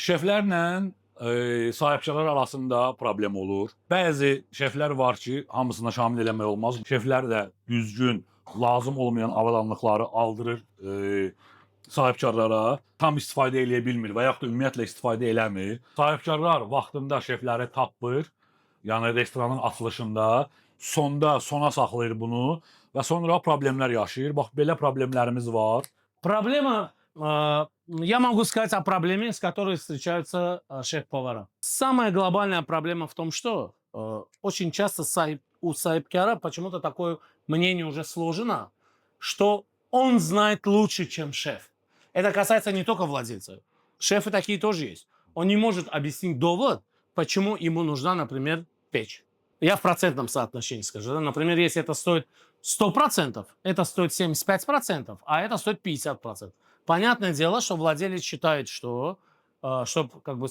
Şeflərlə sahibkarlar arasında problem olur. Bəzi şeflər var ki, hamısına şamil eləmək olmaz. Şeflər də düzgün, lazım olmayan avadanlıqları aldırır sahibkarlara, tam istifadə eləyə bilmir və yaxud da ümumiyyətlə istifadə eləmir. Sahibkarlar vaxtında şefləri tapır, yəni restoranın açılışında, sona saxlayır bunu və sonra problemlər yaşayır. Bax, belə problemlərimiz var. Проблема, я могу сказать о проблеме, с которой встречаются шеф-повара. Самая глобальная проблема в том, что очень часто у сайпкера почему-то такое мнение уже сложено, что он знает лучше, чем шеф. Это касается не только владельцев. Шефы такие тоже есть. Он не может объяснить довод, почему ему нужна, например, печь. Я в процентном соотношении скажу. Да? Например, если это стоит 100%, это стоит 75%, а это стоит 50%. Понятное дело, что владелец считает, что, чтобы как бы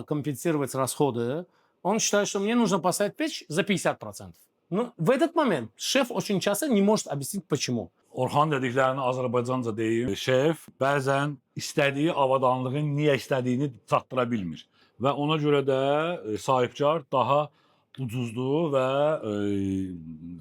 компенсировать расходы, он считает, что мне нужно поставить печь за 50%. Но в этот момент шеф очень часто не может объяснить, почему. Orxan dediklərini Azərbaycanca deyim. Şef bəzən istədiyi avadanlığın niyə istədiyini çatdıra bilmir və ona görə də sahibkar daha ucuzlu və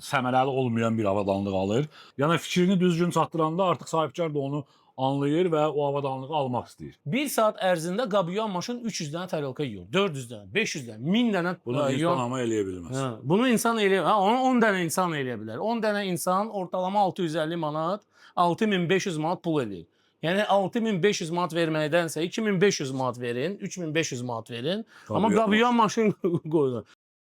səmərəli olmayan bir avadanlıq alır. Yəni fikrini düzgün çatdıranda artıq sahibkar da onu anlayır və o avadanlığı almaq istəyir. Bir saat ərzində qabıyan maşın 300 dənə tarelka yiyor. 400 dənə, 500 dənə, 1000 dənə Bunu insan amma eləyə bilməz. Hə, bunu insan eləyə, onu 10 dənə insan eləyə bilər. 10 dənə insan ortalama 650 manat, 6500 manat pul eləyir. Yəni 6500 manat verməkdənsə 2500 manat verin, 3500 manat verin, amma qabıyan maşın qoyun.